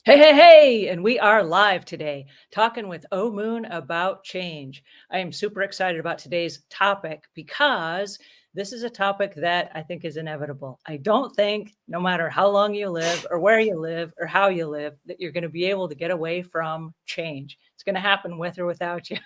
Hey, hey, hey! And we are live today talking with Omuugn about change. I am super excited about today's topic because this is a topic that I think is inevitable. I don't think, no matter how long you live, or where you live, or how you live, that you're going to be able to get away from change. It's going to happen with or without you.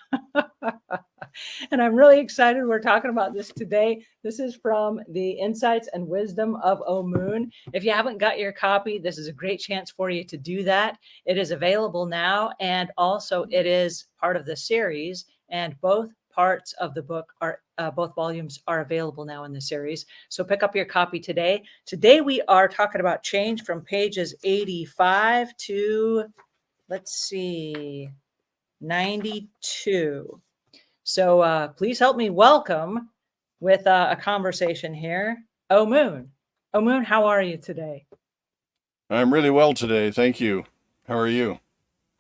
And I'm really excited we're talking about this today. This is from the Insights and Wisdom of Omuugn. If you haven't got your copy, this is a great chance for you to do that. It is available now, and also it is part of the series, and both parts of the book are both volumes are available now in the series. So pick up your copy today. Today we are talking about change from pages 85 to, let's see, 92. So please help me welcome with a conversation here, Omuugn. Omuugn, how are you today? I'm really well today. Thank you. How are you?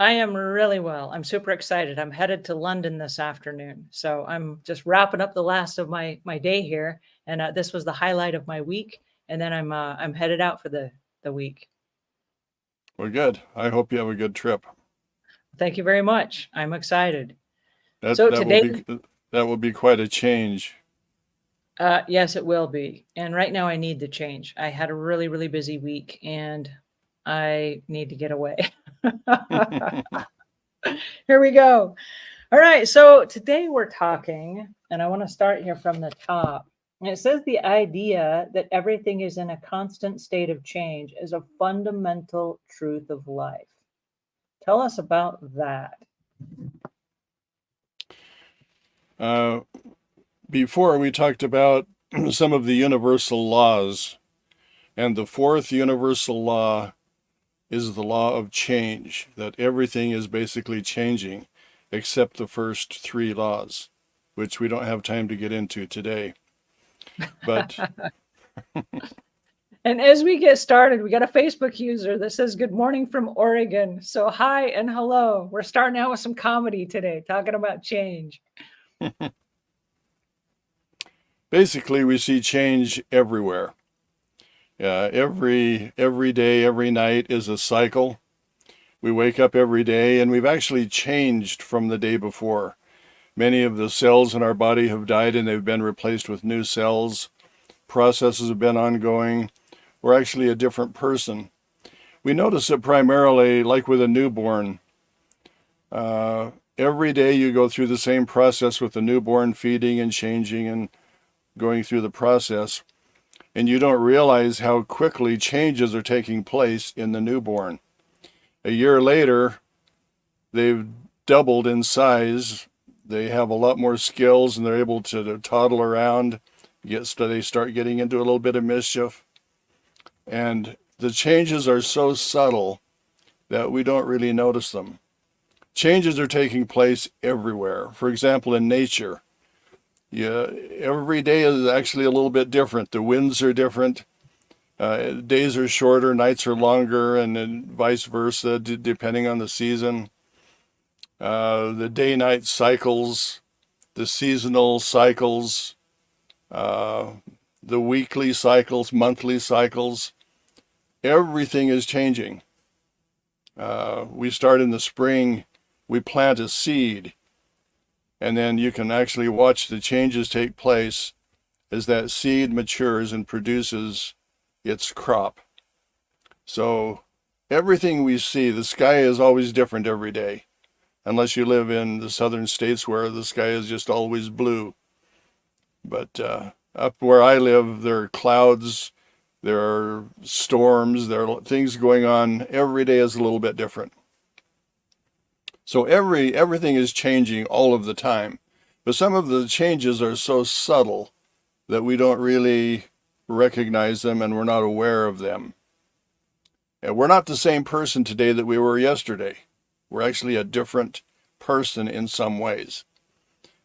I am really well. I'm super excited. I'm headed to London this afternoon. So I'm just wrapping up the last of my day here. And this was the highlight of my week. And then I'm headed out for the week. Well, good. I hope you have a good trip. Thank you very much. I'm excited. That So that will today, be that will be quite a change. yes, it will be. And right now I need the change. I had a really, really busy week and I need to get away. Here we go. All right. So today we're talking, and I want to start here from the top. And it says the idea that everything is in a constant state of change is a fundamental truth of life. Tell us about that. uh, Before we talked about some of the universal laws, and the fourth universal law is the law of change, that everything is basically changing except the first three laws, which we don't have time to get into today. But And as we get started, we got a Facebook user that says, "Good morning from Oregon." So, hi and hello. We're starting out with some comedy today, talking about change. basically, we see change everywhere. Every day, every night is a cycle. We wake up every day and we've actually changed from the day before. Many of the cells in our body have died and they've been replaced with new cells. Processes have been ongoing. We're actually a different person. We notice it primarily like with a newborn. Uh, every day you go through the same process with the newborn, feeding and changing and going through the process. And you don't realize how quickly changes are taking place in the newborn. A year later, they've doubled in size. They have a lot more skills and they're able to toddle around. They start getting into a little bit of mischief. And the changes are so subtle that we don't really notice them. Changes are taking place everywhere. For example, in nature, yeah, every day is actually a little bit different. The winds are different. Days are shorter, nights are longer, and then vice versa, depending on the season. The day night cycles, the seasonal cycles, uh, the weekly cycles, monthly cycles, everything is changing. We start in the spring, we plant a seed, and then you can actually watch the changes take place as that seed matures and produces its crop. So everything we see, the sky is always different every day, unless you live in the southern states where the sky is just always blue. But up where I live, there are clouds, there are storms, there are things going on. Every day is a little bit different. So everything is changing all of the time. But some of the changes are so subtle that we don't really recognize them and we're not aware of them. And we're not the same person today that we were yesterday. We're actually a different person in some ways.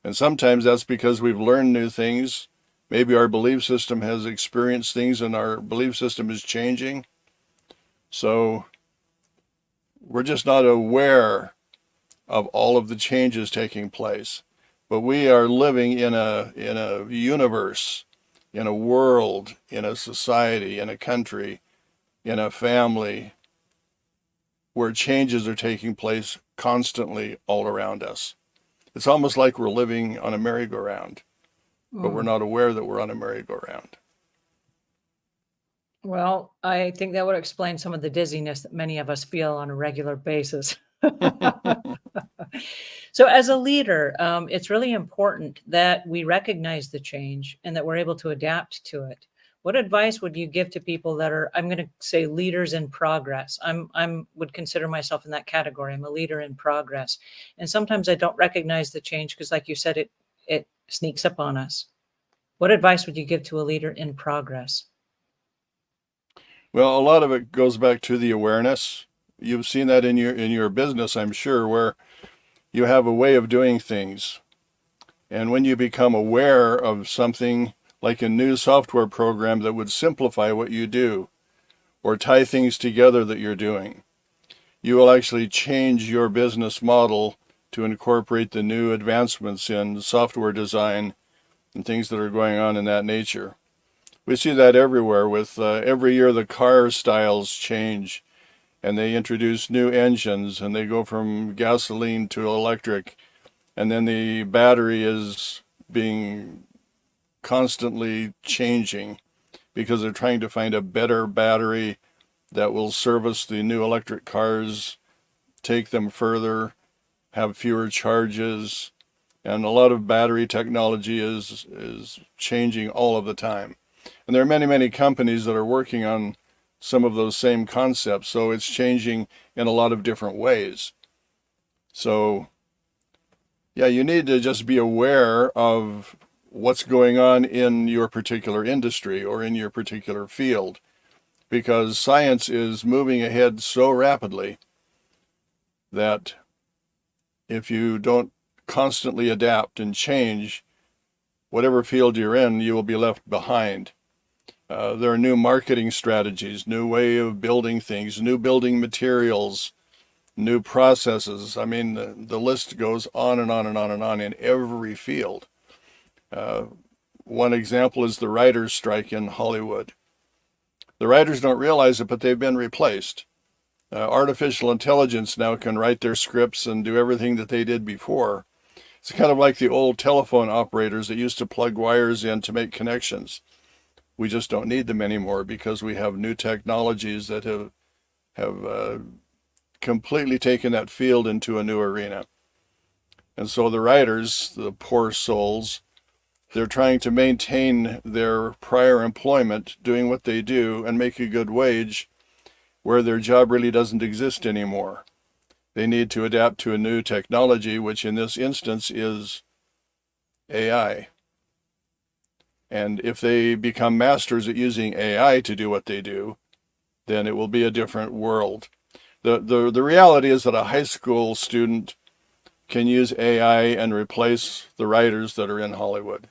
And sometimes that's because we've learned new things. Maybe our belief system has experienced things and our belief system is changing. So we're just not aware of all of the changes taking place. But we are living in a universe, in a world, in a society, in a country, in a family, where changes are taking place constantly all around us. It's almost like we're living on a merry-go-round, but we're Mm. not aware that we're on a merry-go-round. Well, I think that would explain some of the dizziness that many of us feel on a regular basis. So, as a leader, it's really important that we recognize the change and that we're able to adapt to it. What advice would you give to people that are, I'm going to say, leaders in progress? I'm would consider myself in that category. I'm a leader in progress, and sometimes I don't recognize the change because, like you said, it sneaks up on us. What advice would you give to a leader in progress? Well, a lot of it goes back to the awareness. You've seen that in your business, I'm sure, where you have a way of doing things. And when you become aware of something like a new software program that would simplify what you do or tie things together that you're doing, you will actually change your business model to incorporate the new advancements in software design and things that are going on in that nature. We see that everywhere with every year the car styles change and they introduce new engines and they go from gasoline to electric, and then the battery is being constantly changing because they're trying to find a better battery that will service the new electric cars, take them further, have fewer charges, and a lot of battery technology is changing all of the time. And there are many, many companies that are working on some of those same concepts, so it's changing in a lot of different ways. So, yeah, you need to just be aware of what's going on in your particular industry or in your particular field, because science is moving ahead so rapidly that if you don't constantly adapt and change, whatever field you're in, you will be left behind. There are new marketing strategies, new way of building things, new building materials, new processes. I mean, the list goes on and on and on and on in every field. Uh, One example is the writers' strike in Hollywood. The writers don't realize it, but they've been replaced. Artificial intelligence now can write their scripts and do everything that they did before. It's kind of like the old telephone operators that used to plug wires in to make connections. We just don't need them anymore because we have new technologies that have completely taken that field into a new arena. And so the writers, the poor souls, they're trying to maintain their prior employment, doing what they do, and make a good wage where their job really doesn't exist anymore. They need to adapt to a new technology, which in this instance is AI. And if they become masters at using AI to do what they do, then it will be a different world. The reality is that a high school student can use AI and replace the writers that are in Hollywood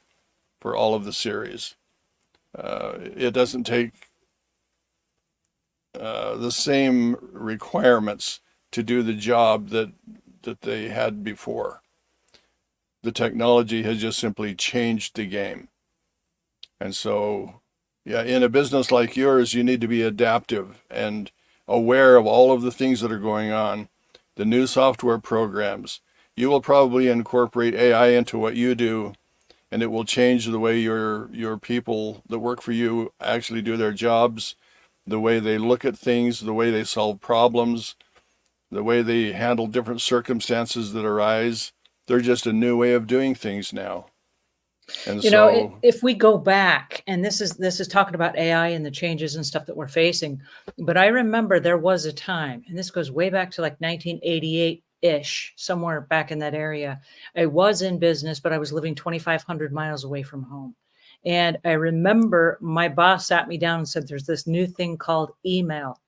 for all of the series. It doesn't take the same requirements to do the job that they had before. The technology has just simply changed the game. And so, yeah, in a business like yours, you need to be adaptive and aware of all of the things that are going on, the new software programs. You will probably incorporate AI into what you do, and it will change the way your people that work for you actually do their jobs, the way they look at things, the way they solve problems, the way they handle different circumstances that arise. They're just a new way of doing things now. And You know, so, if we go back, and this is talking about AI and the changes and stuff that we're facing, but I remember there was a time, and this goes way back to like 1988-ish, somewhere back in that area. I was in business, but I was living 2,500 miles away from home. And I remember my boss sat me down and said, "There's this new thing called email."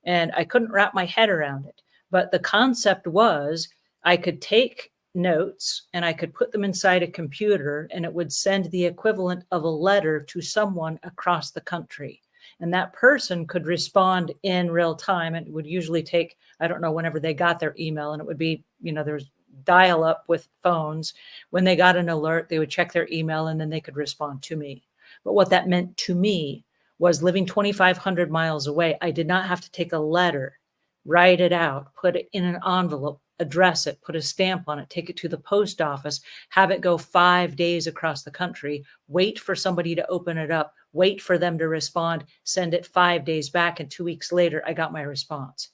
And I couldn't wrap my head around it. But the concept was I could take notes and I could put them inside a computer and it would send the equivalent of a letter to someone across the country. And that person could respond in real time. And it would usually take, I don't know, whenever they got their email, and it would be, there's dial up with phones. When they got an alert, they would check their email and then they could respond to me. But what that meant to me was living 2,500 miles away, I did not have to take a letter. write it out, put it in an envelope, address it, put a stamp on it, take it to the post office, have it go 5 days across the country, wait for somebody to open it up, wait for them to respond, send it 5 days back, and 2 weeks later, I got my response.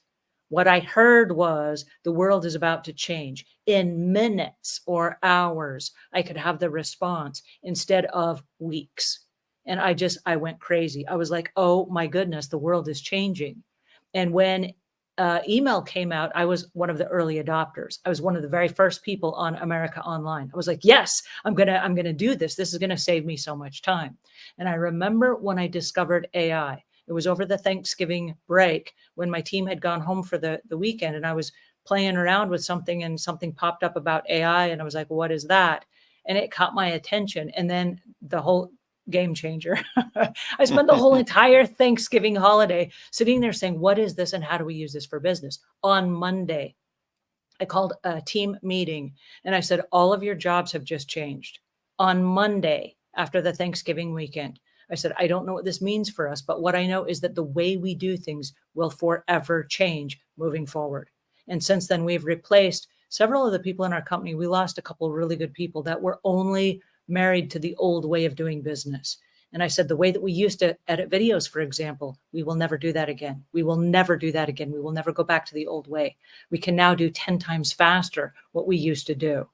What I heard was the world is about to change. In minutes or hours, I could have the response instead of weeks. And I went crazy. I was like, oh my goodness, the world is changing. And when email came out, I was one of the early adopters. I was one of the very first people on America Online. I was like, yes, I'm gonna do this. This is gonna save me so much time. And I remember when I discovered AI. It was over the Thanksgiving break when my team had gone home for the weekend, and I was playing around with something, and something popped up about AI, and I was like, what is that? And it caught my attention. And then the whole game changer. I spent the whole entire Thanksgiving holiday sitting there saying, what is this and how do we use this for business? On Monday, I called a team meeting and I said, all of your jobs have just changed. On Monday, after the Thanksgiving weekend, I said, I don't know what this means for us, but what I know is that the way we do things will forever change moving forward. And since then, we've replaced several of the people in our company. We lost a couple of really good people that were only married to the old way of doing business. And I said, the way that we used to edit videos, for example, we will never do that again. We will never do that again. We will never go back to the old way. We can now do 10 times faster what we used to do.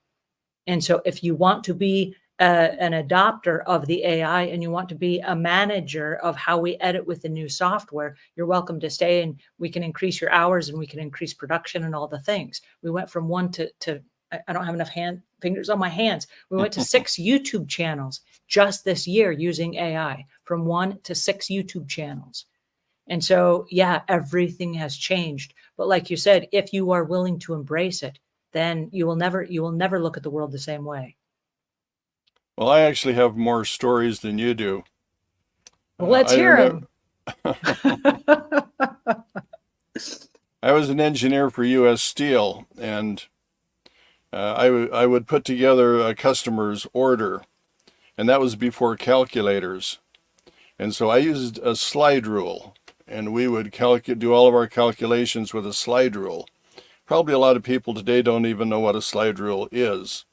And so if you want to be an adopter of the AI and you want to be a manager of how we edit with the new software, you're welcome to stay, and we can increase your hours and we can increase production and all the things. We went from one to I don't have enough fingers on my hands. We went to 6 YouTube channels just this year using AI, from 1 to 6 YouTube channels. And so, yeah, everything has changed. But like you said, if you are willing to embrace it, then you will never look at the world the same way. Well, I actually have more stories than you do. Well, let's I hear remember them. I was an engineer for U.S. Steel, and I would put together a customer's order, and that was before calculators. And so I used a slide rule, and we would do all of our calculations with a slide rule. Probably a lot of people today don't even know what a slide rule is.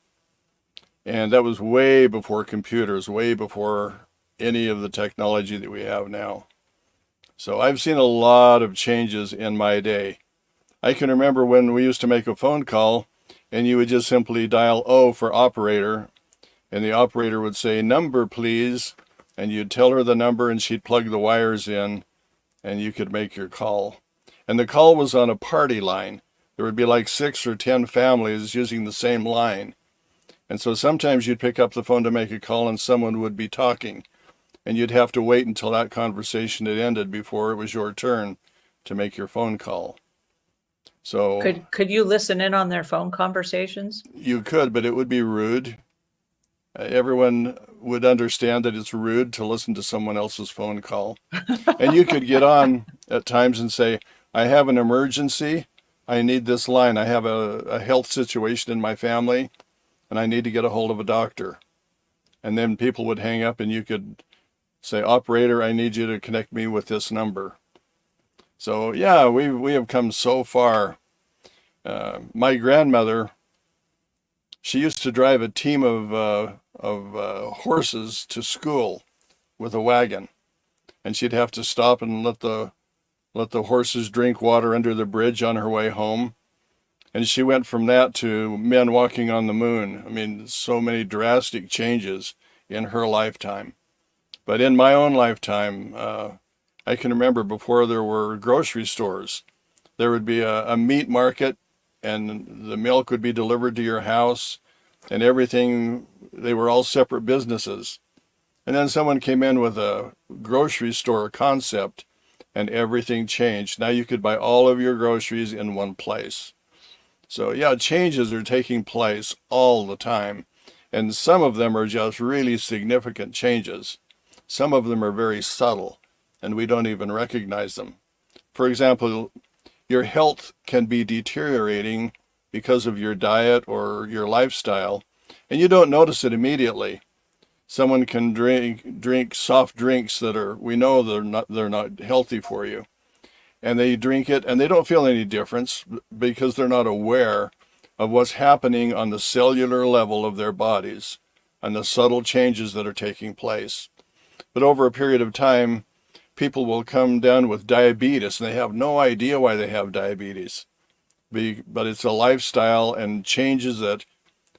And that was way before computers, way before any of the technology that we have now. So I've seen a lot of changes in my day. I can remember when we used to make a phone call and you would just simply dial O for operator, and the operator would say, number please, and you'd tell her the number and she'd plug the wires in and you could make your call. And the call was on a party line. There would be like 6 or 10 families using the same line. And so sometimes you'd pick up the phone to make a call and someone would be talking, and you'd have to wait until that conversation had ended before it was your turn to make your phone call. So Could you listen in on their phone conversations? you could, but it would be rude. Everyone would understand that it's rude to listen to someone else's phone call. And you could get on at times and say, I have an emergency. I need this line. I have a health situation in my family, and I need to get a hold of a doctor. And then people would hang up and you could say, operator, I need you to connect me with this number. So yeah, we have come so far. My grandmother, she used to drive a team of horses to school with a wagon, and she'd have to stop and let the horses drink water under the bridge on her way home. And she went from that to men walking on the moon. I mean, so many drastic changes in her lifetime. But in my own lifetime, I can remember before there were grocery stores, there would be a meat market, and the milk would be delivered to your house, and everything, they were all separate businesses. And then someone came in with a grocery store concept, and everything changed. Now you could buy all of your groceries in one place. So yeah, changes are taking place all the time. And some of them are just really significant changes. Some of them are very subtle, and we don't even recognize them. For example, your health can be deteriorating because of your diet or your lifestyle, and you don't notice it immediately. Someone can drink soft drinks that we know they're not healthy for you. and they drink it and they don't feel any difference because they're not aware of what's happening on the cellular level of their bodies and the subtle changes that are taking place. But over a period of time, people will come down with diabetes and they have no idea why they have diabetes. But it's a lifestyle and changes that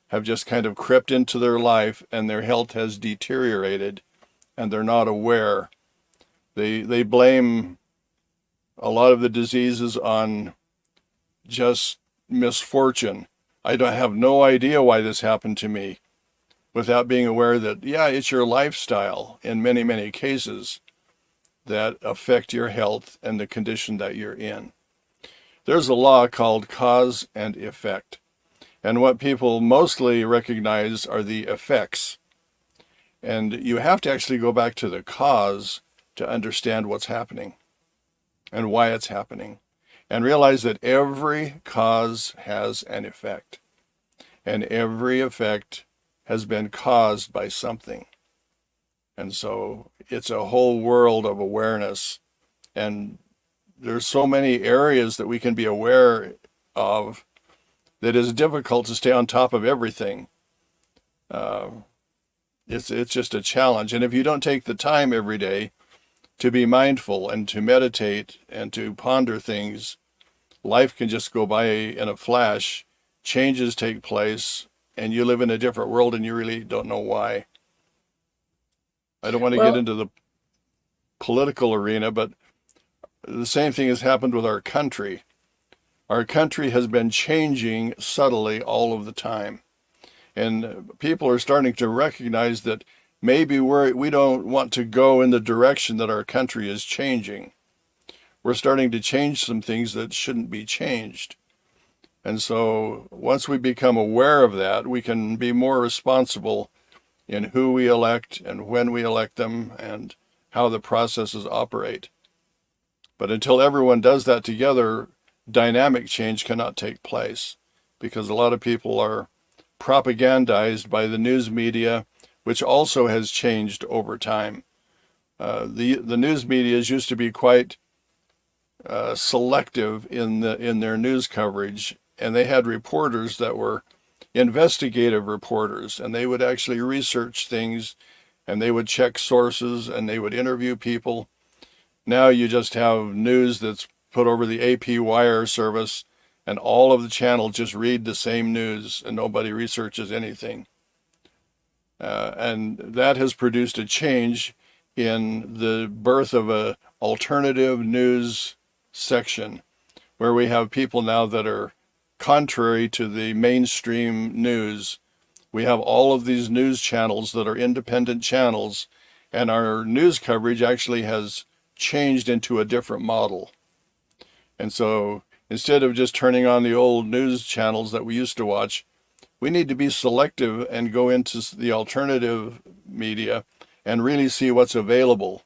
have just kind of crept into their life, and their health has deteriorated and they're not aware. They blame a lot of the diseases on just misfortune. I don't have no idea why this happened to me, without being aware that, yeah, it's your lifestyle in many, many cases that affect your health and the condition that you're in. There's a law called cause and effect. And what people mostly recognize are the effects. And you have to actually go back to the cause to understand what's happening and why it's happening. And realize that every cause has an effect. And every effect has been caused by something. And so it's a whole world of awareness. And there's so many areas that we can be aware of that is difficult to stay on top of everything. It's just a challenge. And if you don't take the time every day to be mindful and to meditate and to ponder things, life can just go by in a flash. Changes take place, and you live in a different world and you really don't know why. I don't want to get Well, into the political arena, but the same thing has happened with our country. Our country has been changing subtly all of the time. And people are starting to recognize that maybe we don't want to go in the direction that our country is changing. We're starting to change some things that shouldn't be changed. And so once we become aware of that, we can be more responsible in who we elect and when we elect them and how the processes operate. But until everyone does that together, dynamic change cannot take place, because a lot of people are propagandized by the news media, which also has changed over time. The news media used to be quite selective in their news coverage, and they had reporters that were investigative reporters, and they would actually research things, and they would check sources, and they would interview people. Now you just have news that's put over the AP wire service, and all of the channels just read the same news, and nobody researches anything. And that has produced a change in the birth of a alternative news section, where we have people now that are contrary to the mainstream news. We have all of these news channels that are independent channels, and our news coverage actually has changed into a different model. And so instead of just turning on the old news channels that we used to watch, we need to be selective and go into the alternative media and really see what's available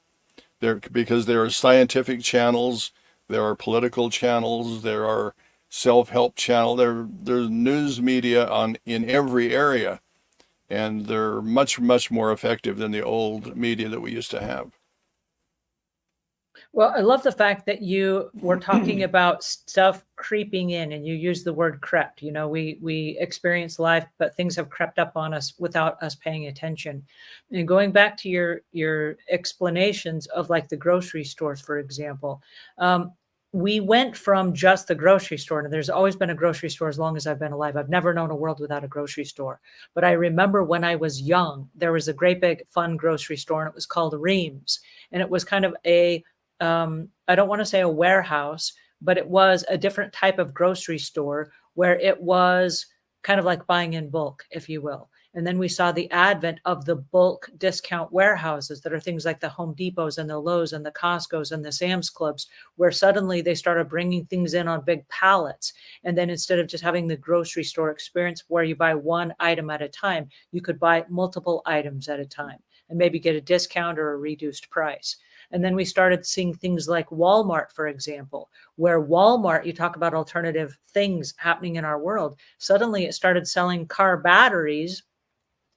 there, because there are scientific channels, there are political channels, there are self-help channels, there's news media in every area, and they're much, much more effective than the old media that we used to have. Well, I love the fact that you were talking about stuff creeping in, and you used the word crept. You know, we experience life, but things have crept up on us without us paying attention. And going back to your explanations of like the grocery stores, for example, we went from just the grocery store, and there's always been a grocery store as long as I've been alive. I've never known a world without a grocery store. But I remember when I was young, there was a great big fun grocery store, and it was called Reams, and it was kind of a I don't want to say a warehouse, but it was a different type of grocery store where it was kind of like buying in bulk, if you will. And then we saw the advent of the bulk discount warehouses that are things like the Home Depots and the Lowe's and the Costco's and the Sam's Clubs, where suddenly they started bringing things in on big pallets. And then instead of just having the grocery store experience where you buy one item at a time, you could buy multiple items at a time and maybe get a discount or a reduced price. And then we started seeing things like Walmart, for example, where Walmart, you talk about alternative things happening in our world. Suddenly it started selling car batteries.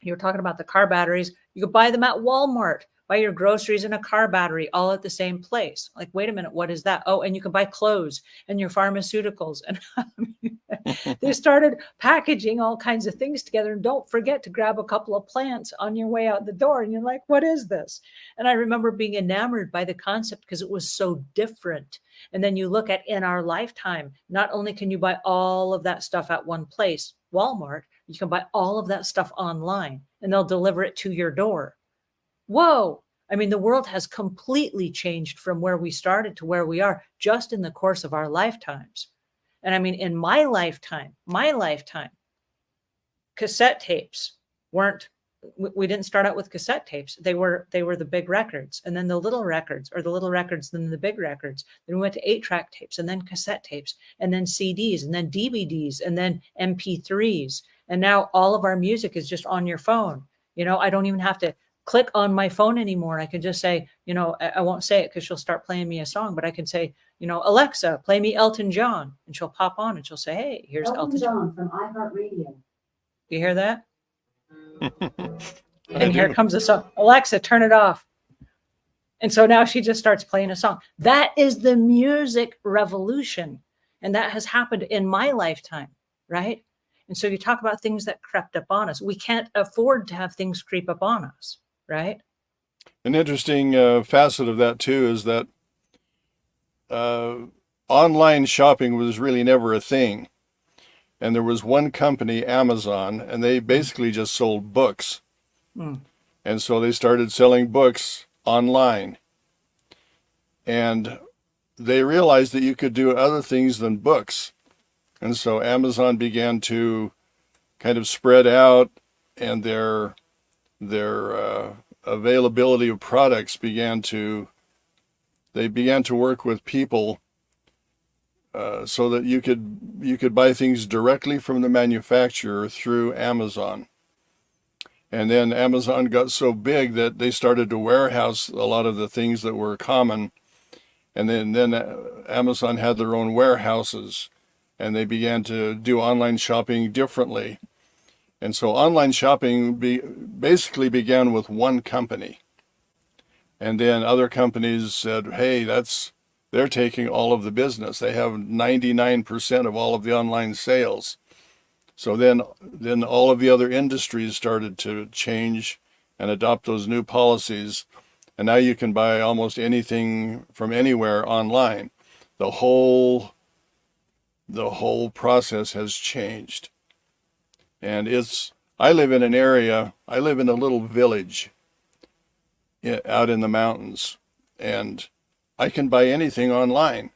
You're talking about the car batteries. You could buy them at Walmart buy your groceries and a car battery all at the same place. Like, wait a minute, what is that? Oh, and you can buy clothes and your pharmaceuticals. And they started packaging all kinds of things together. And don't forget to grab a couple of plants on your way out the door. And you're like, what is this? And I remember being enamored by the concept because it was so different. And then you look at in our lifetime, not only can you buy all of that stuff at one place, Walmart, you can buy all of that stuff online and they'll deliver it to your door. Whoa. I mean, the world has completely changed from where we started to where we are just in the course of our lifetimes. And I mean, in my lifetime, cassette tapes weren't, we didn't start out with cassette tapes. They were the big records, and then the little records, or the little records, then the big records. Then we went to 8-track tapes, and then cassette tapes, and then CDs, and then DVDs, and then MP3s. And now all of our music is just on your phone. I don't even have to click on my phone anymore. I can just say, I won't say it because she'll start playing me a song, but I can say, Alexa, play me Elton John. And she'll pop on and she'll say, hey, here's Elton John from iHeartRadio. You hear that? I And here do. comes the song. Alexa, turn it off. And so now she just starts playing a song. That is the music revolution. And that has happened in my lifetime, right? And so you talk about things that crept up on us. We can't afford to have things creep up on us, right? An interesting facet of that too is that online shopping was really never a thing. And there was one company, Amazon, and they basically just sold books. Mm. And so they started selling books online. And they realized that you could do other things than books. And so Amazon began to kind of spread out, and their availability of products began to work with people so that you could buy things directly from the manufacturer through Amazon. And then Amazon got so big that they started to warehouse a lot of the things that were common. And then Amazon had their own warehouses, and they began to do online shopping differently. And so online shopping basically began with one company. And then other companies said, hey, they're taking all of the business. They have 99% of all of the online sales. So then all of the other industries started to change and adopt those new policies. And now you can buy almost anything from anywhere online. The whole process has changed. And I live in a little village out in the mountains, and I can buy anything online,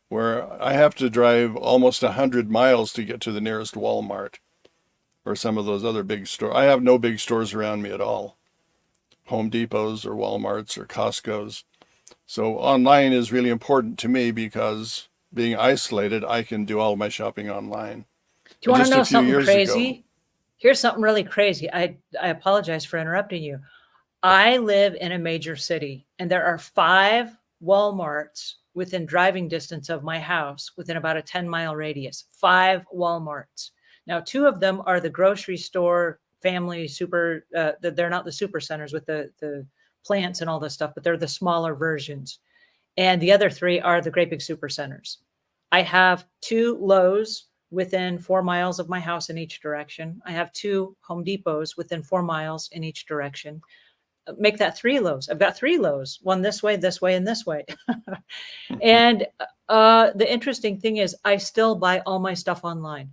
where I have to drive almost 100 miles to get to the nearest Walmart or some of those other big stores. I have no big stores around me at all, Home Depots or Walmarts or Costco's. So online is really important to me because being isolated, I can do all of my shopping online. Do you want to Just a know few something years crazy? ago. Here's something really crazy. I apologize for interrupting you. I live in a major city, and there are 5 Walmarts within driving distance of my house within about a 10-mile radius. 5 Walmarts. Now, 2 of them are the grocery store family super, they're not the super centers with the plants and all this stuff, but they're the smaller versions. And the other 3 are the great big super centers. I have 2 Lowe's within 4 miles of my house in each direction. I have 2 Home Depots within 4 miles in each direction. Make that 3 Lowe's. I've got 3 Lowe's, one this way, and this way. And the interesting thing is I still buy all my stuff online.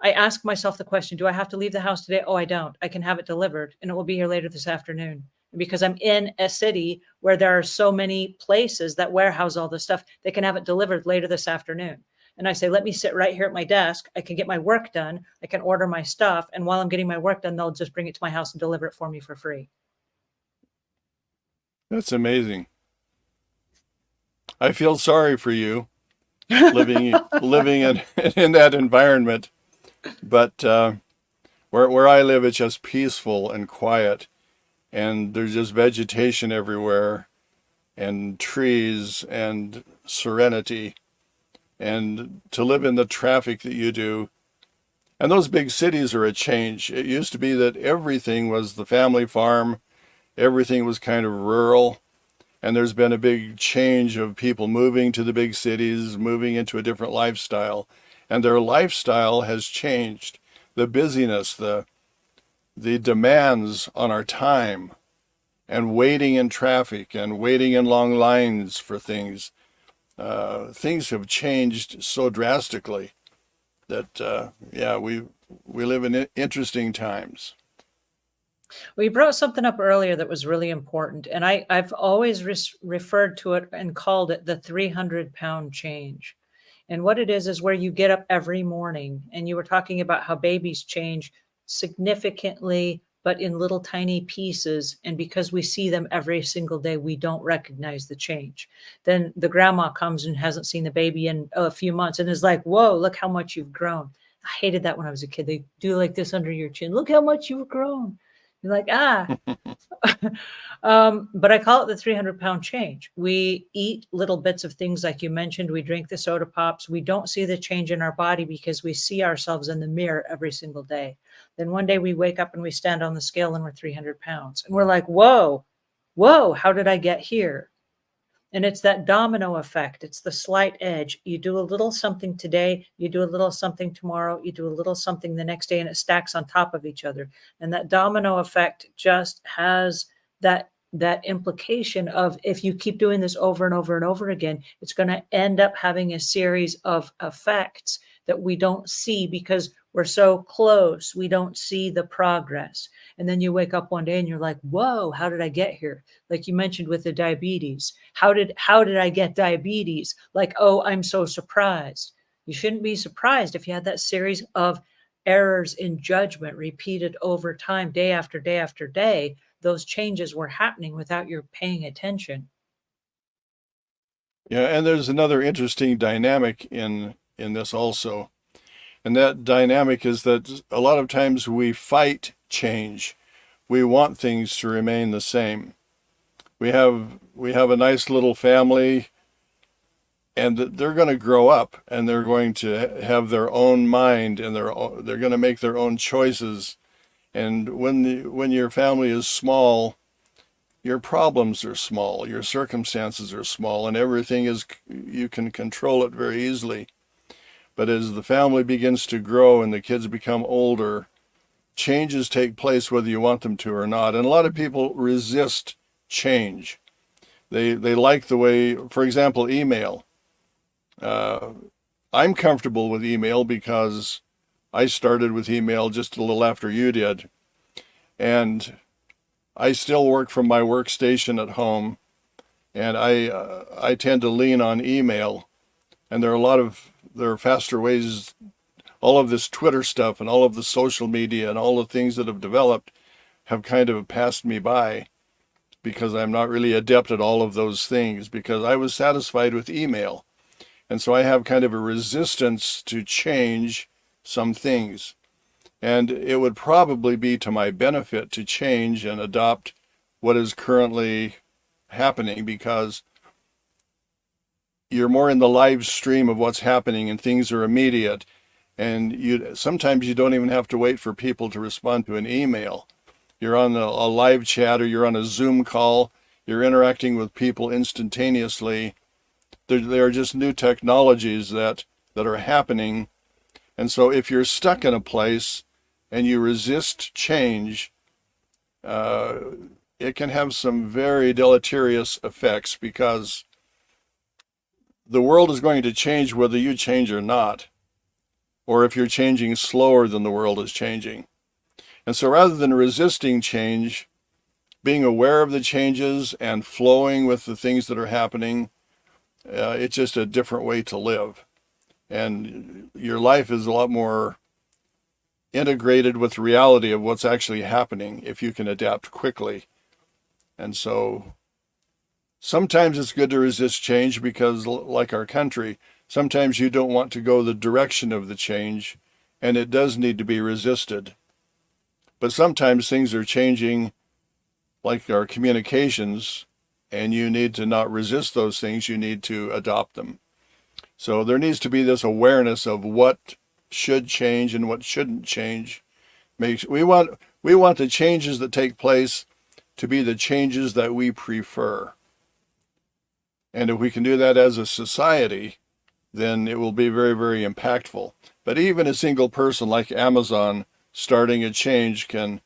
I ask myself the question, do I have to leave the house today? Oh, I don't. I can have it delivered, and it will be here later this afternoon. And because I'm in a city where there are so many places that warehouse all this stuff, they can have it delivered later this afternoon. And I say, let me sit right here at my desk. I can get my work done. I can order my stuff. And while I'm getting my work done, they'll just bring it to my house and deliver it for me for free. That's amazing. I feel sorry for you living in that environment. But where I live, it's just peaceful and quiet, and there's just vegetation everywhere, and trees and serenity. And to live in the traffic that you do, and those big cities are a change. It used to be that everything was the family farm, everything was kind of rural. And there's been a big change of people moving to the big cities, moving into a different lifestyle. And their lifestyle has changed. The busyness, the demands on our time, and waiting in traffic and waiting in long lines for things. Things have changed so drastically that, yeah, we live in interesting times. Well, you brought something up earlier that was really important, and I've always referred to it and called it the 300-pound change. And what it is where you get up every morning, and you were talking about how babies change significantly, but in little tiny pieces. And because we see them every single day, we don't recognize the change. Then the grandma comes and hasn't seen the baby in a few months and is like, whoa, look how much you've grown. I hated that when I was a kid. They do like this under your chin. Look how much you've grown. You're like, ah. But I call it the 300-pound change. We eat little bits of things like you mentioned. We drink the soda pops. We don't see the change in our body because we see ourselves in the mirror every single day. Then one day we wake up and we stand on the scale and we're 300 pounds. And we're like, whoa, whoa, how did I get here? And it's that domino effect. It's the slight edge. You do a little something today, you do a little something tomorrow, you do a little something the next day, and it stacks on top of each other. And that domino effect just has that implication of, if you keep doing this over and over and over again, it's going to end up having a series of effects that we don't see because we're so close. We don't see the progress. And then you wake up one day and you're like, whoa, how did I get here? Like you mentioned with the diabetes. How did I get diabetes? Like, oh, I'm so surprised. You shouldn't be surprised if you had that series of errors in judgment repeated over time, day after day after day. Those changes were happening without your paying attention. Yeah, and there's another interesting dynamic in this also. And that dynamic is that a lot of times we fight change. We want things to remain the same. We have a nice little family, and they're going to grow up and they're going to have their own mind, and they're going to make their own choices. And when your family is small, your problems are small, your circumstances are small, and everything is, you can control it very easily. But as the family begins to grow and the kids become older, changes take place whether you want them to or not. And a lot of people resist change. They like the way, for example, email. I'm comfortable with email because I started with email just a little after you did. And I still work from my workstation at home, and I tend to lean on email. And there are faster ways. All of this Twitter stuff and all of the social media and all the things that have developed have kind of passed me by because I'm not really adept at all of those things, because I was satisfied with email. And so I have kind of a resistance to change some things. And it would probably be to my benefit to change and adopt what is currently happening, because you're more in the live stream of what's happening and things are immediate. And sometimes you don't even have to wait for people to respond to an email. You're on a live chat, or you're on a Zoom call. You're interacting with people instantaneously. There are just new technologies that are happening. And so if you're stuck in a place and you resist change, it can have some very deleterious effects, because the world is going to change whether you change or not, or if you're changing slower than the world is changing. And so rather than resisting change, being aware of the changes and flowing with the things that are happening, it's just a different way to live. And your life is a lot more integrated with the reality of what's actually happening if you can adapt quickly. And so sometimes it's good to resist change because, like our country, sometimes you don't want to go the direction of the change, and it does need to be resisted. But sometimes things are changing, like our communications, and you need to not resist those things, you need to adopt them. So there needs to be this awareness of what should change and what shouldn't change. We want the changes that take place to be the changes that we prefer. And if we can do that as a society, then it will be very, very impactful. But even a single person like Amazon starting a change can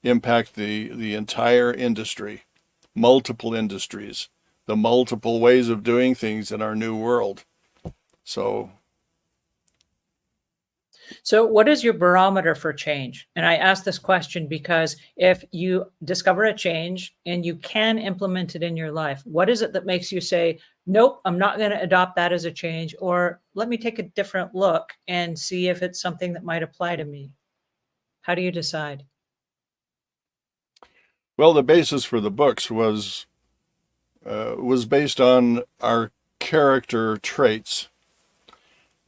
impact the entire industry, multiple industries, the multiple ways of doing things in our new world. So what is your barometer for change? And I ask this question because if you discover a change and you can implement it in your life, what is it that makes you say, nope, I'm not going to adopt that as a change, or let me take a different look and see if it's something that might apply to me? How do you decide? well, the basis for the books was based on our character traits,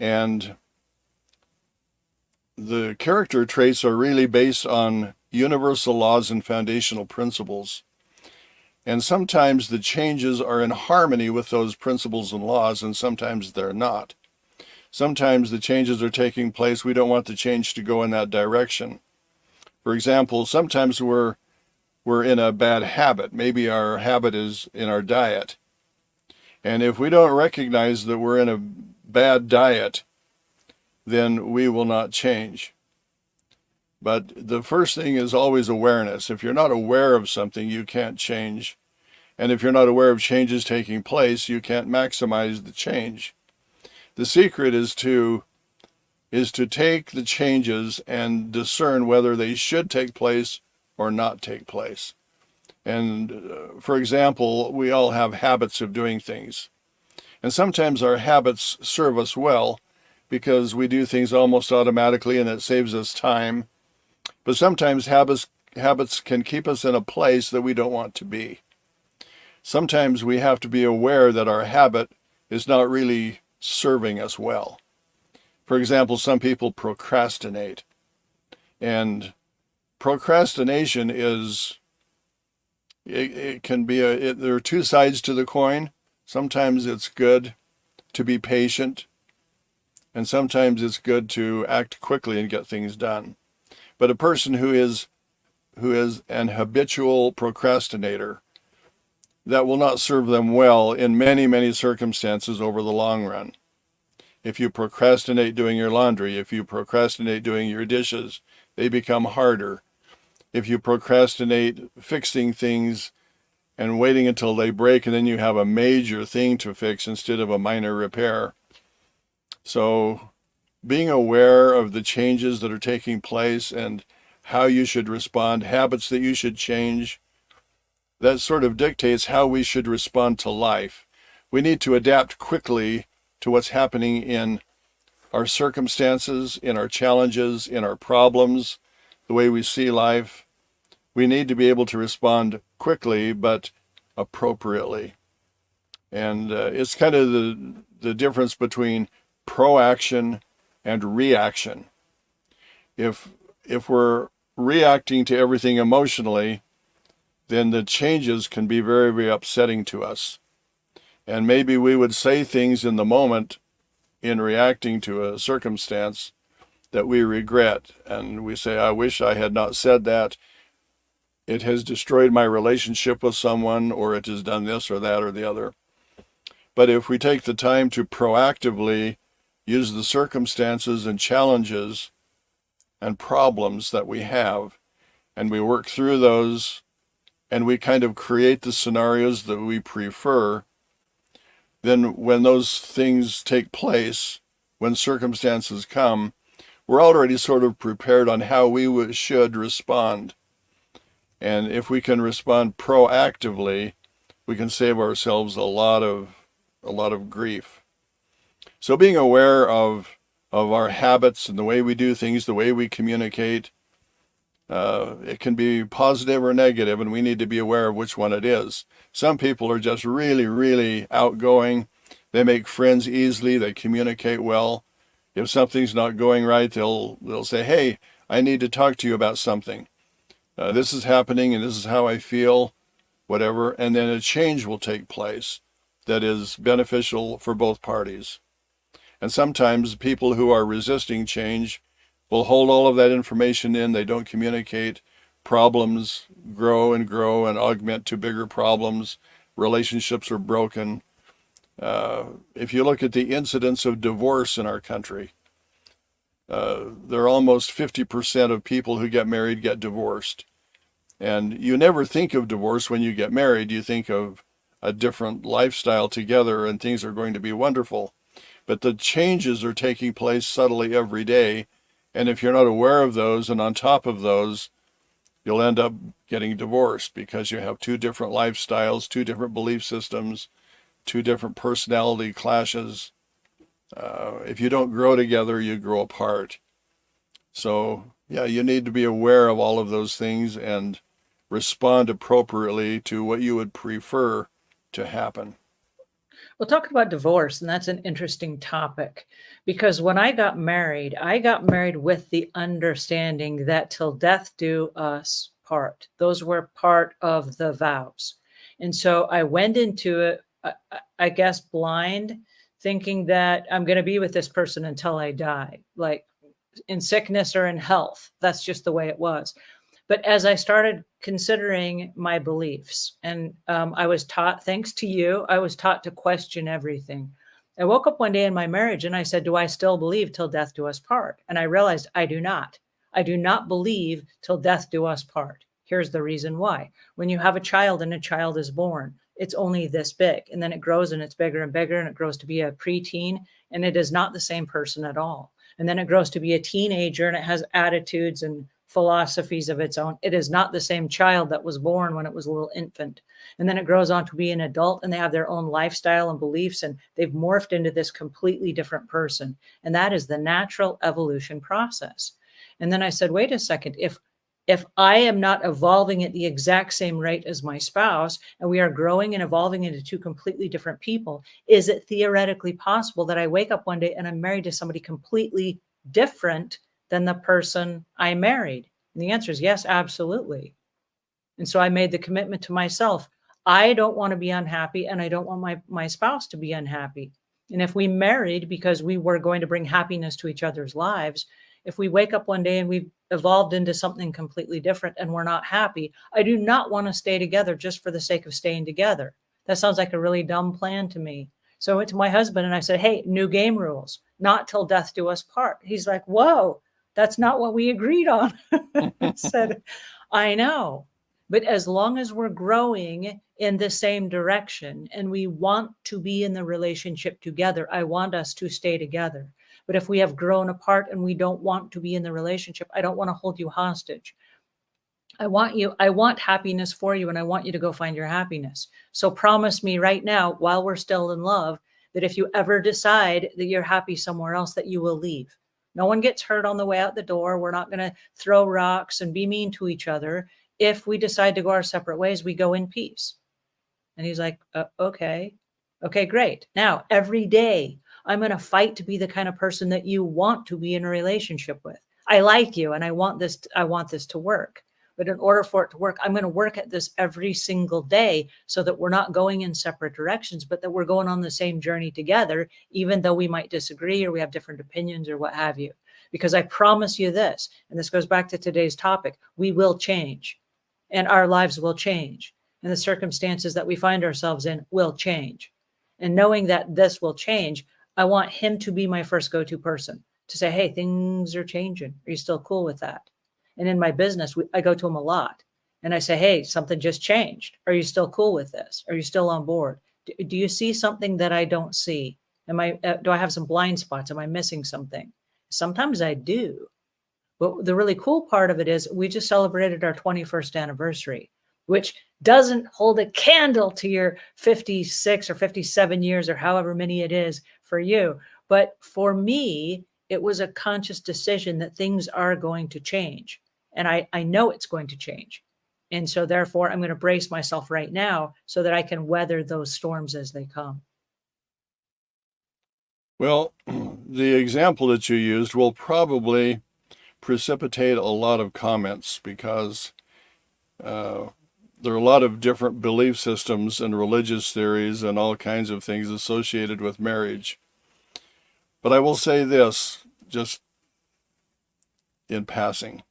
and the character traits are really based on universal laws and foundational principles. And sometimes the changes are in harmony with those principles and laws, and sometimes they're not. Sometimes the changes are taking place, we don't want the change to go in that direction. For example, sometimes we're in a bad habit. Maybe our habit is in our diet. And if we don't recognize that we're in a bad diet, then we will not change. But the first thing is always awareness. If you're not aware of something, you can't change. And if you're not aware of changes taking place, you can't maximize the change. The secret is to take the changes and discern whether they should take place or not take place. And for example, we all have habits of doing things. And sometimes our habits serve us well because we do things almost automatically and it saves us time. But sometimes habits can keep us in a place that we don't want to be. Sometimes we have to be aware that our habit is not really serving us well. For example, some people procrastinate. And procrastination is, it can be, there are two sides to the coin. Sometimes it's good to be patient, and sometimes it's good to act quickly and get things done. But a person who is an habitual procrastinator, that will not serve them well in many, many circumstances over the long run. If you procrastinate doing your laundry, if you procrastinate doing your dishes, they become harder. If you procrastinate fixing things and waiting until they break, and then you have a major thing to fix instead of a minor repair. So being aware of the changes that are taking place and how you should respond, habits that you should change, that sort of dictates how we should respond to life. We need to adapt quickly to what's happening in our circumstances, in our challenges, in our problems, the way we see life. We need to be able to respond quickly, but appropriately. And it's kind of the difference between proaction and reaction. If we're reacting to everything emotionally, then the changes can be very, very upsetting to us. And maybe we would say things in the moment in reacting to a circumstance that we regret. And we say, I wish I had not said that. It has destroyed my relationship with someone, or it has done this or that or the other. But if we take the time to proactively use the circumstances and challenges and problems that we have, and we work through those, and we kind of create the scenarios that we prefer, then when those things take place, when circumstances come, we're already sort of prepared on how we should respond. And if we can respond proactively, we can save ourselves a lot of grief. So being aware of our habits and the way we do things, the way we communicate, it can be positive or negative, and we need to be aware of which one it is. Some people are just really, really outgoing. They make friends easily. They communicate well. If something's not going right, they'll say, hey, I need to talk to you about something. This is happening and this is how I feel, whatever. And then a change will take place that is beneficial for both parties. And sometimes people who are resisting change will hold all of that information in. They don't communicate, problems grow and grow and augment to bigger problems. Relationships are broken. If you look at the incidence of divorce in our country, there are almost 50% of people who get married get divorced. And you never think of divorce when you get married. You think of a different lifestyle together and things are going to be wonderful. But the changes are taking place subtly every day. And if you're not aware of those and on top of those, you'll end up getting divorced because you have two different lifestyles, two different belief systems, two different personality clashes. If you don't grow together, you grow apart. So, yeah, you need to be aware of all of those things and respond appropriately to what you would prefer to happen. We'll talk about divorce, and that's an interesting topic because when I got married with the understanding that till death do us part. Those were part of the vows. And so I went into it, I guess, blind, thinking that I'm going to be with this person until I die, like in sickness or in health. That's just the way it was. But as I started considering my beliefs, and I was taught, thanks to you, I was taught to question everything. I woke up one day in my marriage and I said, do I still believe till death do us part? And I realized I do not. I do not believe till death do us part. Here's the reason why. When you have a child and a child is born, it's only this big. And then it grows and it's bigger and bigger and it grows to be a preteen and it is not the same person at all. And then it grows to be a teenager and it has attitudes and philosophies of its own. It is not the same child that was born when it was a little infant. And then it grows on to be an adult and they have their own lifestyle and beliefs and they've morphed into this completely different person. And that is the natural evolution process. And then I said, wait a second, if I am not evolving at the exact same rate as my spouse and we are growing and evolving into two completely different people, is it theoretically possible that I wake up one day and I'm married to somebody completely different than the person I married? And the answer is yes, absolutely. And so I made the commitment to myself. I don't want to be unhappy and I don't want my spouse to be unhappy. And if we married because we were going to bring happiness to each other's lives, if we wake up one day and we've evolved into something completely different and we're not happy, I do not want to stay together just for the sake of staying together. That sounds like a really dumb plan to me. So I went to my husband and I said, hey, new game rules, not till death do us part. He's like, whoa, that's not what we agreed on. I said, I know. But as long as we're growing in the same direction and we want to be in the relationship together, I want us to stay together. But if we have grown apart and we don't want to be in the relationship, I don't want to hold you hostage. I want happiness for you, and I want you to go find your happiness. So promise me right now, while we're still in love, that if you ever decide that you're happy somewhere else, that you will leave. No one gets hurt on the way out the door. We're not going to throw rocks and be mean to each other. If we decide to go our separate ways, we go in peace. And he's like, okay. Okay, great. Now, every day, I'm going to fight to be the kind of person that you want to be in a relationship with. I like you and I want this to work. But in order for it to work, I'm going to work at this every single day so that we're not going in separate directions, but that we're going on the same journey together, even though we might disagree or we have different opinions or what have you. Because I promise you this, and this goes back to today's topic, we will change and our lives will change and the circumstances that we find ourselves in will change. And knowing that this will change, I want him to be my first go-to person to say, hey, things are changing. Are you still cool with that? And in my business, I go to him a lot and I say, hey, something just changed. Are you still cool with this? Are you still on board? Do you see something that I don't see? Do I have some blind spots? Am I missing something? Sometimes I do. But the really cool part of it is we just celebrated our 21st anniversary, which doesn't hold a candle to your 56 or 57 years or however many it is for you. But for me, it was a conscious decision that things are going to change. And I know it's going to change. And so therefore, I'm going to brace myself right now so that I can weather those storms as they come. Well, the example that you used will probably precipitate a lot of comments because there are a lot of different belief systems and religious theories and all kinds of things associated with marriage. But I will say this, just in passing.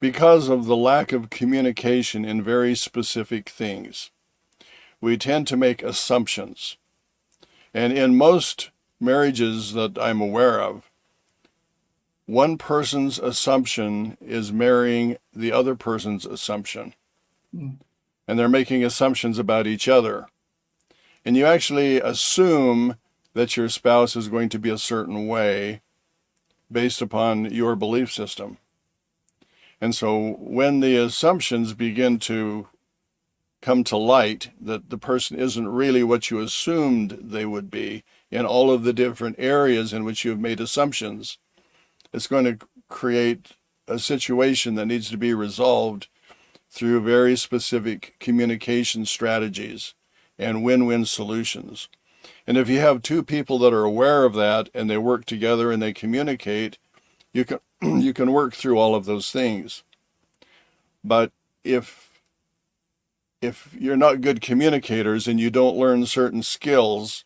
because of the lack of communication in very specific things. We tend to make assumptions. And in most marriages that I'm aware of, one person's assumption is marrying the other person's assumption. Mm. And they're making assumptions about each other. And you actually assume that your spouse is going to be a certain way based upon your belief system. And so when the assumptions begin to come to light, that the person isn't really what you assumed they would be in all of the different areas in which you have made assumptions, it's going to create a situation that needs to be resolved through very specific communication strategies and win-win solutions. And if you have two people that are aware of that and they work together and they communicate, you can you can work through all of those things. But if you're not good communicators and you don't learn certain skills,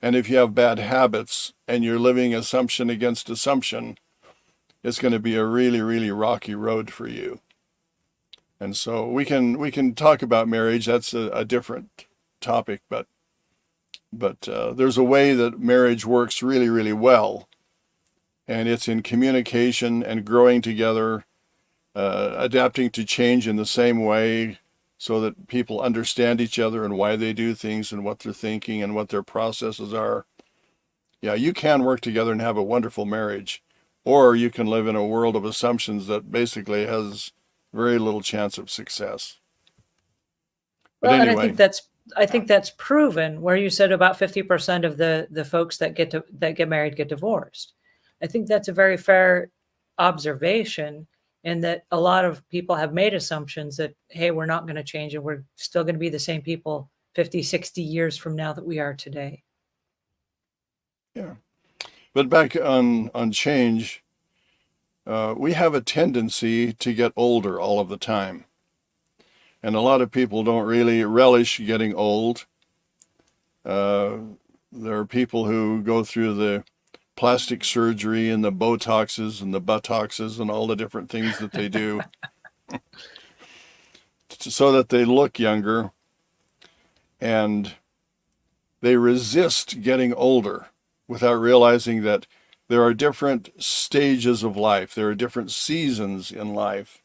and if you have bad habits and you're living assumption against assumption, it's going to be a really, really rocky road for you. And so we can talk about marriage. That's a different topic, but there's a way that marriage works really, really well, and it's in communication and growing together, adapting to change in the same way, so that people understand each other and why they do things and what they're thinking and what their processes are. Yeah, you can work together and have a wonderful marriage, or you can live in a world of assumptions that basically has very little chance of success. But Well, and anyway, I think that's proven where you said about 50% of the folks that get married get divorced. I think that's a very fair observation, in that a lot of people have made assumptions that, hey, we're not going to change and we're still going to be the same people 50, 60 years from now that we are today. yeah. But back on change, we have a tendency to get older all of the time. And a lot of people don't really relish getting old. There are people who go through the plastic surgery and the Botoxes and the Buttocks and all the different things that they do so that they look younger, and they resist getting older without realizing that there are different stages of life. There are different seasons in life.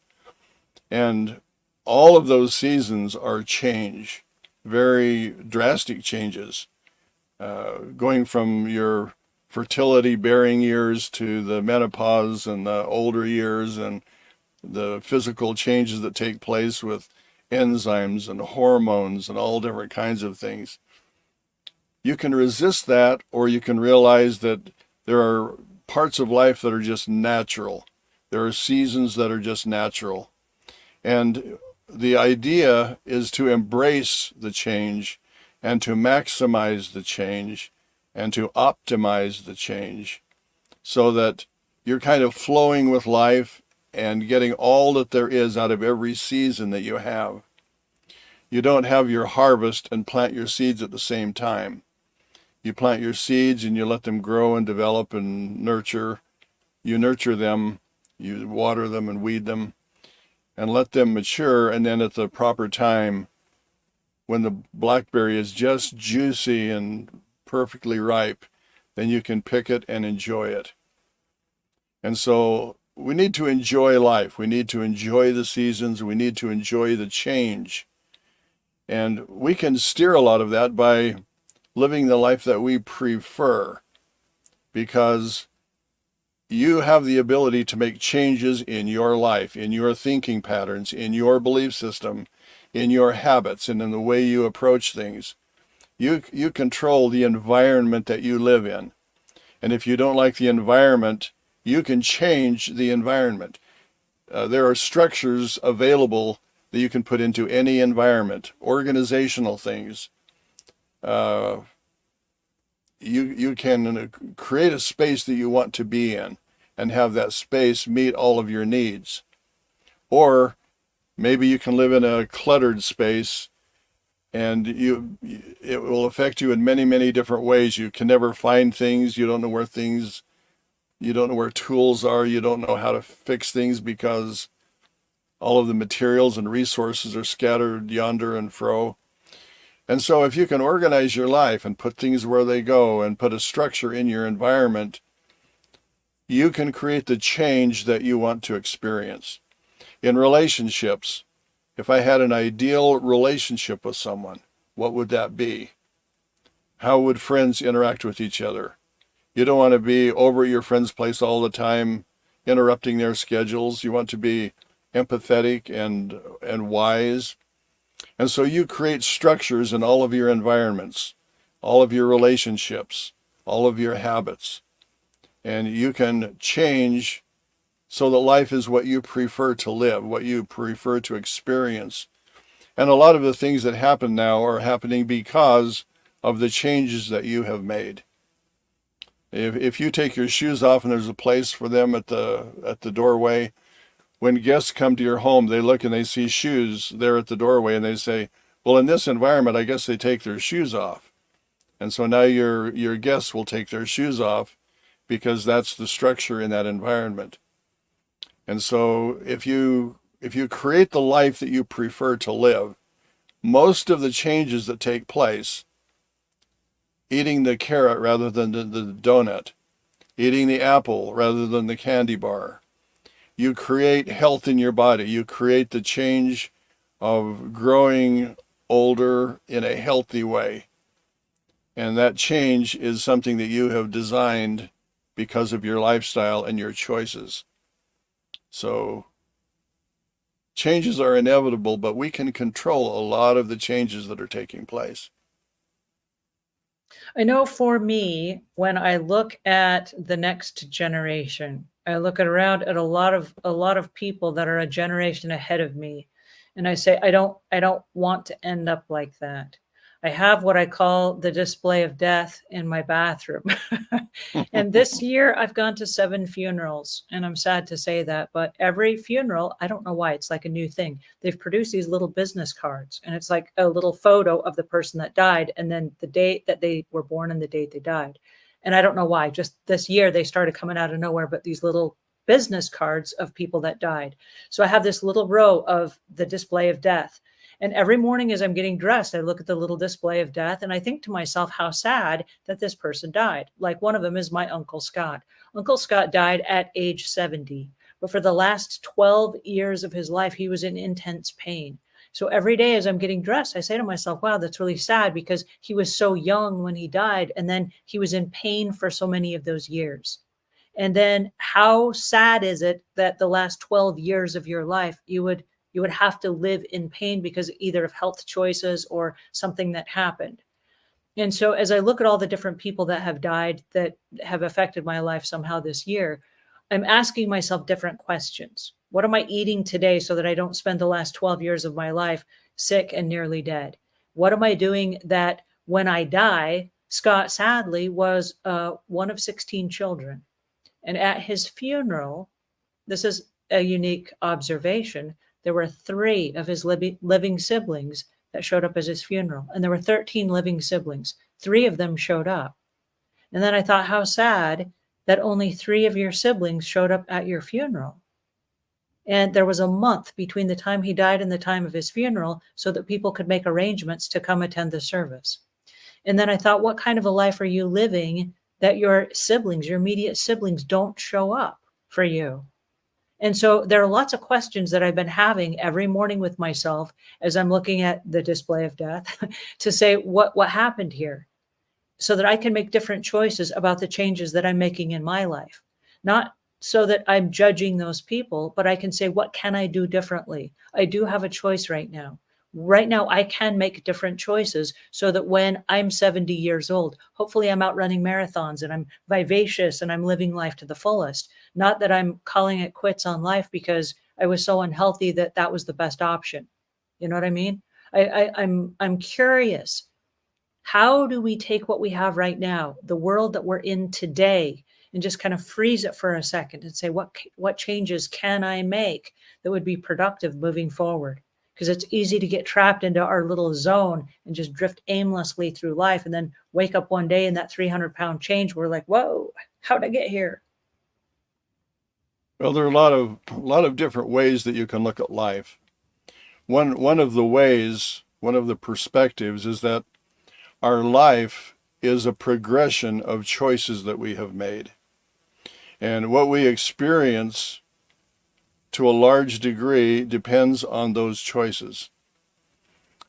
And all of those seasons are change, very drastic changes, going from your fertility bearing years to the menopause and the older years, and the physical changes that take place with enzymes and hormones and all different kinds of things. You can resist that, or you can realize that there are parts of life that are just natural. There are seasons that are just natural. And the idea is to embrace the change and to maximize the change and to optimize the change, so that you're kind of flowing with life and getting all that there is out of every season that you have. You don't have your harvest and plant your seeds at the same time. You plant your seeds and you let them grow and develop and nurture. You nurture them, you water them and weed them, and let them mature. And then at the proper time, when the blackberry is just juicy and perfectly ripe, then you can pick it and enjoy it. And so we need to enjoy life. We need to enjoy the seasons. We need to enjoy the change. And we can steer a lot of that by living the life that we prefer, because you have the ability to make changes in your life, in your thinking patterns, in your belief system, in your habits, and in the way you approach things. You control the environment that you live in. And if you don't like the environment, you can change the environment. There are structures available that you can put into any environment, organizational things. You can create a space that you want to be in and have that space meet all of your needs. Or maybe you can live in a cluttered space, and it will affect you in many, many different ways. You can never find things. You don't know where tools are. You don't know how to fix things because All of the materials and resources are scattered yonder and fro. And so if you can organize your life and put things where they go and put a structure in your environment, you can create the change that you want to experience. In relationships, if I had an ideal relationship with someone, what would that be? How would friends interact with each other? You don't want to be over at your friend's place all the time, interrupting their schedules. You want to be empathetic and wise. And so you create structures in all of your environments, all of your relationships, all of your habits. And you can change so that life is what you prefer to live, what you prefer to experience. And a lot of the things that happen now are happening because of the changes that you have made. If you take your shoes off and there's a place for them at the doorway, when guests come to your home, they look and they see shoes there at the doorway and they say, well, in this environment, I guess they take their shoes off. And so now your guests will take their shoes off because that's the structure in that environment. And so if you create the life that you prefer to live, most of the changes that take place, eating the carrot rather than the donut, eating the apple rather than the candy bar, you create health in your body. You create the change of growing older in a healthy way. And that change is something that you have designed because of your lifestyle and your choices. So changes are inevitable, but we can control a lot of the changes that are taking place. I know for me, when I look at the next generation, I look at around at a lot of people that are a generation ahead of me, and I say, I don't want to end up like that. I have what I call the display of death in my bathroom. And this year I've gone to 7 funerals, and I'm sad to say that, but every funeral, I don't know why, it's like a new thing. They've produced these little business cards, and it's like a little photo of the person that died and then the date that they were born and the date they died. And I don't know why, just this year they started coming out of nowhere, but these little business cards of people that died. So I have this little row of the display of death. And every morning as I'm getting dressed, I look at the little display of death and I think to myself how sad that this person died. Like one of them is my Uncle Scott. Uncle Scott died at age 70, but for the last 12 years of his life, he was in intense pain. So every day as I'm getting dressed, I say to myself, wow, that's really sad because he was so young when he died. And then he was in pain for so many of those years. And then how sad is it that the last 12 years of your life you would have to live in pain because either of health choices or something that happened. And so as I look at all the different people that have died that have affected my life somehow this year, I'm asking myself different questions. What am I eating today so that I don't spend the last 12 years of my life sick and nearly dead? What am I doing that when I die, Scott sadly was one of 16 children. And at his funeral, this is a unique observation. There were 3 of his living siblings that showed up at his funeral, and there were 13 living siblings. 3 of them showed up. And then I thought, how sad that only 3 of your siblings showed up at your funeral. And there was a month between the time he died and the time of his funeral so that people could make arrangements to come attend the service. And then I thought, what kind of a life are you living that your siblings, your immediate siblings, don't show up for you? And so there are lots of questions that I've been having every morning with myself as I'm looking at the display of death to say, what happened here? So that I can make different choices about the changes that I'm making in my life. Not so that I'm judging those people, but I can say, what can I do differently? I do have a choice right now. Right now, I can make different choices so that when I'm 70 years old, hopefully I'm out running marathons and I'm vivacious and I'm living life to the fullest. Not that I'm calling it quits on life because I was so unhealthy that that was the best option. You know what I mean? I'm curious. How do we take what we have right now, the world that we're in today, and just kind of freeze it for a second and say, what changes can I make that would be productive moving forward? Because it's easy to get trapped into our little zone and just drift aimlessly through life and then wake up one day in that 300-pound change. We're like, whoa, how'd I get here? Well, there are a lot of different ways that you can look at life. One of the ways, one of the perspectives is that our life is a progression of choices that we have made. And what we experience to a large degree depends on those choices.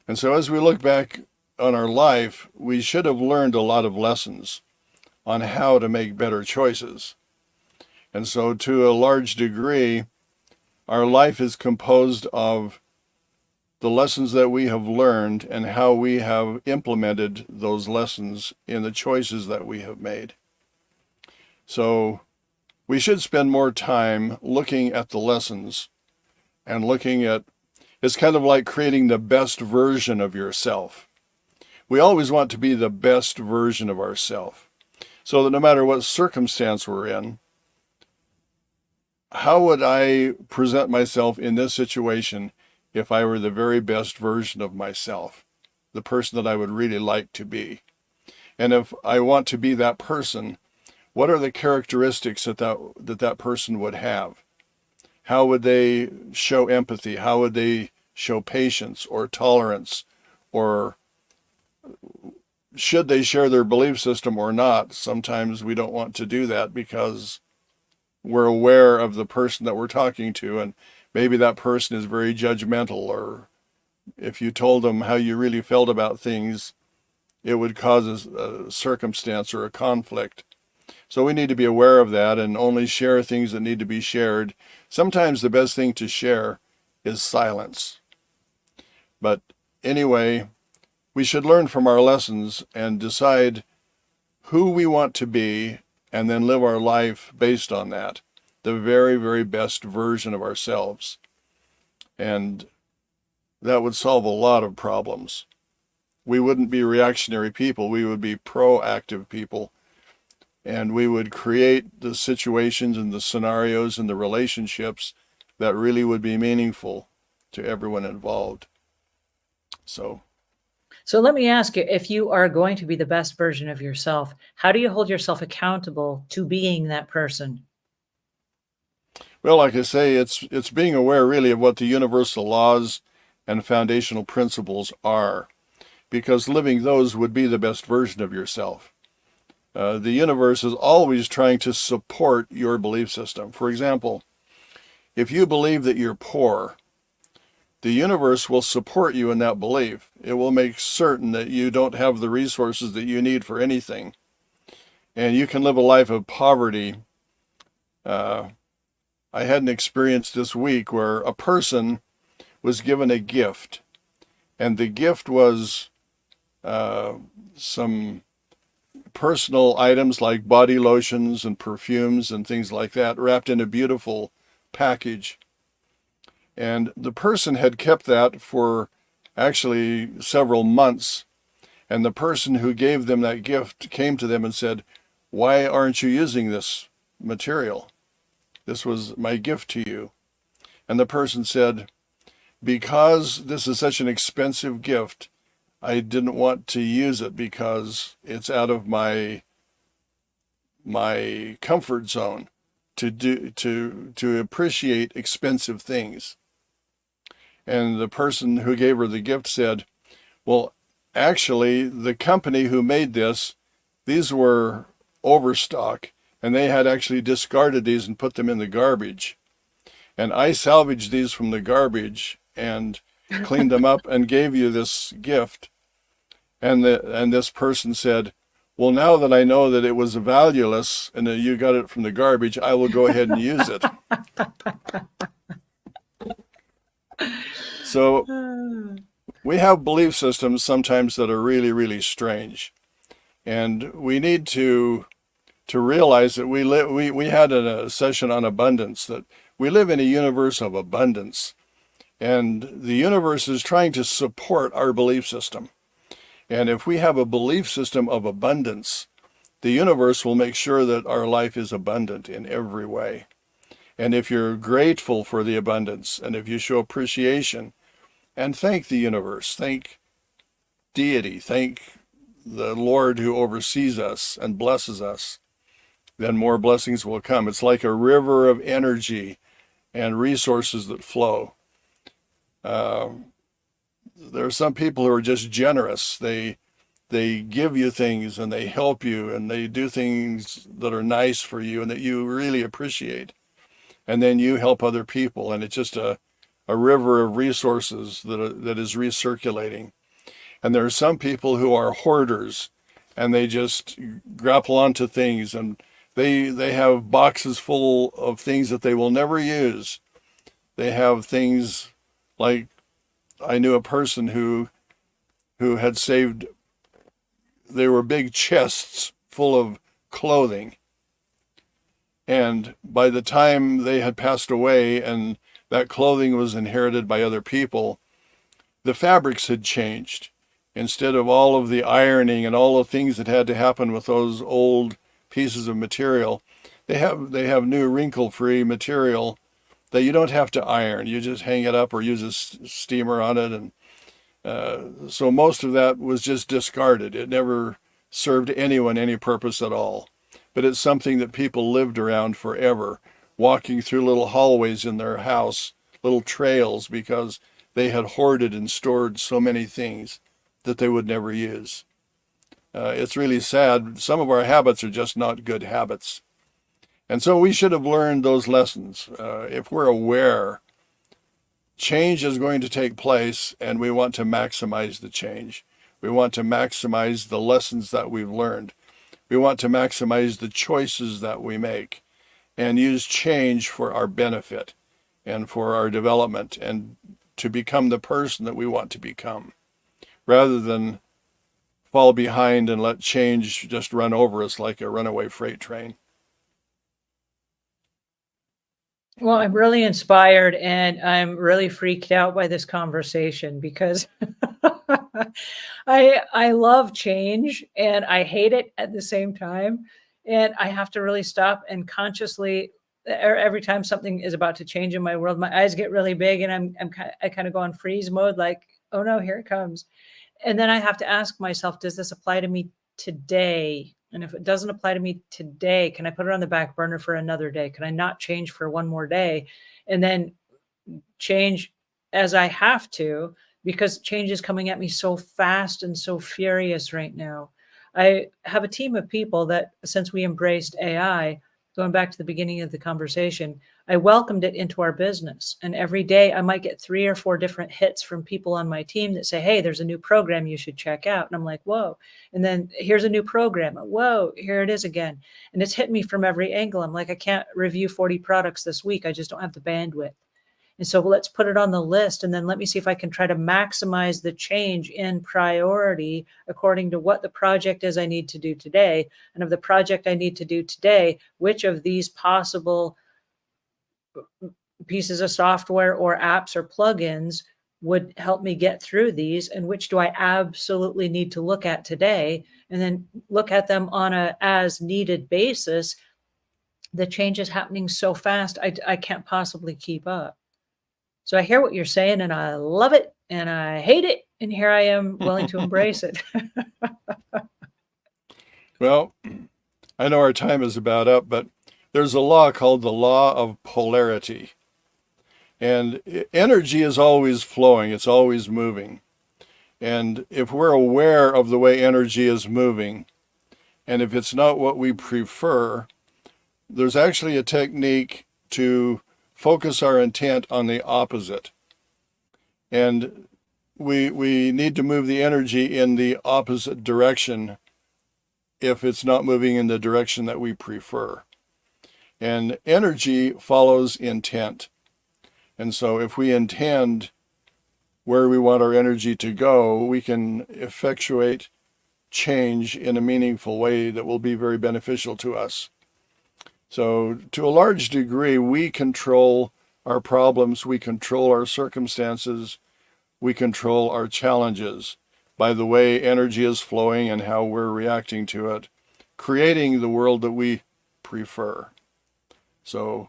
And so as we look back on our life, we should have learned a lot of lessons on how to make better choices. And so to a large degree, our life is composed of the lessons that we have learned and how we have implemented those lessons in the choices that we have made. So we should spend more time looking at the lessons and looking at, it's kind of like creating the best version of yourself. We always want to be the best version of ourselves, so that no matter what circumstance we're in, how would I present myself in this situation if I were the very best version of myself, the person that I would really like to be? And if I want to be that person, what are the characteristics that person would have? How would they show empathy? How would they show patience or tolerance? Or should they share their belief system or not? Sometimes we don't want to do that because we're aware of the person that we're talking to, and maybe that person is very judgmental, or if you told them how you really felt about things, it would cause a circumstance or a conflict. So we need to be aware of that and only share things that need to be shared. Sometimes the best thing to share is silence. But anyway, we should learn from our lessons and decide who we want to be and then live our life based on that, the very, very best version of ourselves. And that would solve a lot of problems. We wouldn't be reactionary people. We would be proactive people. And we would create the situations and the scenarios and the relationships that really would be meaningful to everyone involved. So let me ask you, if you are going to be the best version of yourself, how do you hold yourself accountable to being that person? well, like I say, it's being aware really of what the universal laws and foundational principles are, because living those would be the best version of yourself. The universe is always trying to support your belief system. For example, if you believe that you're poor, the universe will support you in that belief. It will make certain that you don't have the resources that you need for anything, and you can live a life of poverty. I had an experience this week where a person was given a gift, and the gift was some personal items like body lotions and perfumes and things like that, wrapped in a beautiful package. And the person had kept that for actually several months. And the person who gave them that gift came to them and said, "Why aren't you using this material? This was my gift to you." And the person said, "Because this is such an expensive gift, I didn't want to use it because it's out of my comfort zone to appreciate expensive things." And the person who gave her the gift said, "Well, actually, the company who made this, these were overstock, and they had actually discarded these and put them in the garbage. And I salvaged these from the garbage and cleaned them up and gave you this gift." And this person said, "Well, now that I know that it was valueless and that you got it from the garbage, I will go ahead and use it." So we have belief systems sometimes that are really, really strange. And we need to realize that we had a session on abundance, that we live in a universe of abundance. And the universe is trying to support our belief system. And if we have a belief system of abundance, the universe will make sure that our life is abundant in every way. And if you're grateful for the abundance, and if you show appreciation, and thank the universe, thank deity, thank the Lord who oversees us and blesses us, then more blessings will come. It's like a river of energy and resources that flow. Uh, there are some people who are just generous. They give you things and they help you and they do things that are nice for you and that you really appreciate. And then you help other people, and it's just a river of resources that is recirculating. And there are some people who are hoarders, and they just grapple onto things, and they have boxes full of things that they will never use. They have things like, I knew a person who had saved, they were big chests full of clothing. And by the time they had passed away and that clothing was inherited by other people, the fabrics had changed. Instead of all of the ironing and all the things that had to happen with those old pieces of material, they have new wrinkle-free material that you don't have to iron. You just hang it up or use a steamer on it, and so most of that was just discarded. It never served anyone any purpose at all. But it's something that people lived around forever, walking through little hallways in their house, little trails, because they had hoarded and stored so many things that they would never use. It's really sad. Some of our habits are just not good habits. And so we should have learned those lessons. If we're aware, change is going to take place, and we want to maximize the change. We want to maximize the lessons that we've learned. We want to maximize the choices that we make and use change for our benefit and for our development and to become the person that we want to become, rather than fall behind and let change just run over us like a runaway freight train. Well, I'm really inspired and I'm really freaked out by this conversation because I love change and I hate it at the same time. And I have to really stop and consciously every time something is about to change in my world, my eyes get really big and I kind of go on freeze mode, like, oh no, here it comes. And then I have to ask myself, does this apply to me today? And if it doesn't apply to me today, can I put it on the back burner for another day? Can I not change for one more day and then change as I have to, because change is coming at me so fast and so furious right now. I have a team of people that since we embraced AI, going back to the beginning of the conversation, I welcomed it into our business. And every day I might get 3 or 4 different hits from people on my team that say, hey, there's a new program you should check out. And I'm like, whoa. And then here's a new program. Whoa, here it is again. And it's hit me from every angle. I'm like, I can't review 40 products this week. I just don't have the bandwidth. And so let's put it on the list. And then let me see if I can try to maximize the change in priority according to what the project is I need to do today. And of the project I need to do today, which of these possible pieces of software or apps or plugins would help me get through these, and which do I absolutely need to look at today, and then look at them on a as needed basis. The change is happening so fast, I can't possibly keep up. So I hear what you're saying and I love it and I hate it. And here I am willing to embrace it. Well, I know our time is about up, but there's a law called the law of polarity. And energy is always flowing, it's always moving. And if we're aware of the way energy is moving, and if it's not what we prefer, there's actually a technique to focus our intent on the opposite. And we need to move the energy in the opposite direction if it's not moving in the direction that we prefer. And energy follows intent. And so if we intend where we want our energy to go, we can effectuate change in a meaningful way that will be very beneficial to us. So to a large degree, we control our problems, we control our circumstances, we control our challenges by the way energy is flowing and how we're reacting to it, creating the world that we prefer. So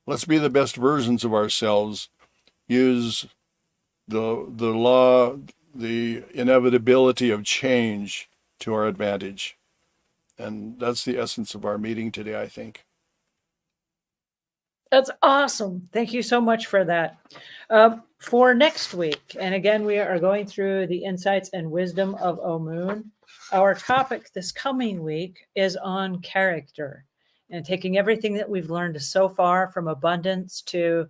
let's be the best versions of ourselves. Use the law, the inevitability of change to our advantage. And that's the essence of our meeting today, I think. That's awesome. Thank you so much for that. For next week, and again, we are going through the insights and wisdom of Omuugn. Our topic this coming week is on character and taking everything that we've learned so far from abundance to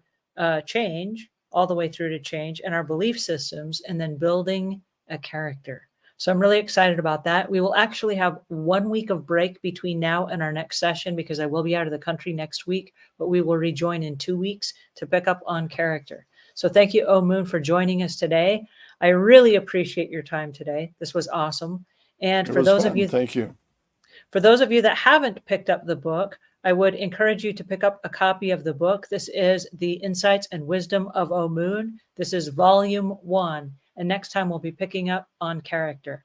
change, all the way through to change and our belief systems, and then building a character. So I'm really excited about that. We will actually have 1 week of break between now and our next session because I will be out of the country next week, but we will rejoin in 2 weeks to pick up on character. So thank you, Omuugn, for joining us today. I really appreciate your time today. This was awesome. And It was fun. Thank you. For those of you that haven't picked up the book, I would encourage you to pick up a copy of the book. This is The Insights and Wisdom of Omuugn. This is volume 1. And next time we'll be picking up on character.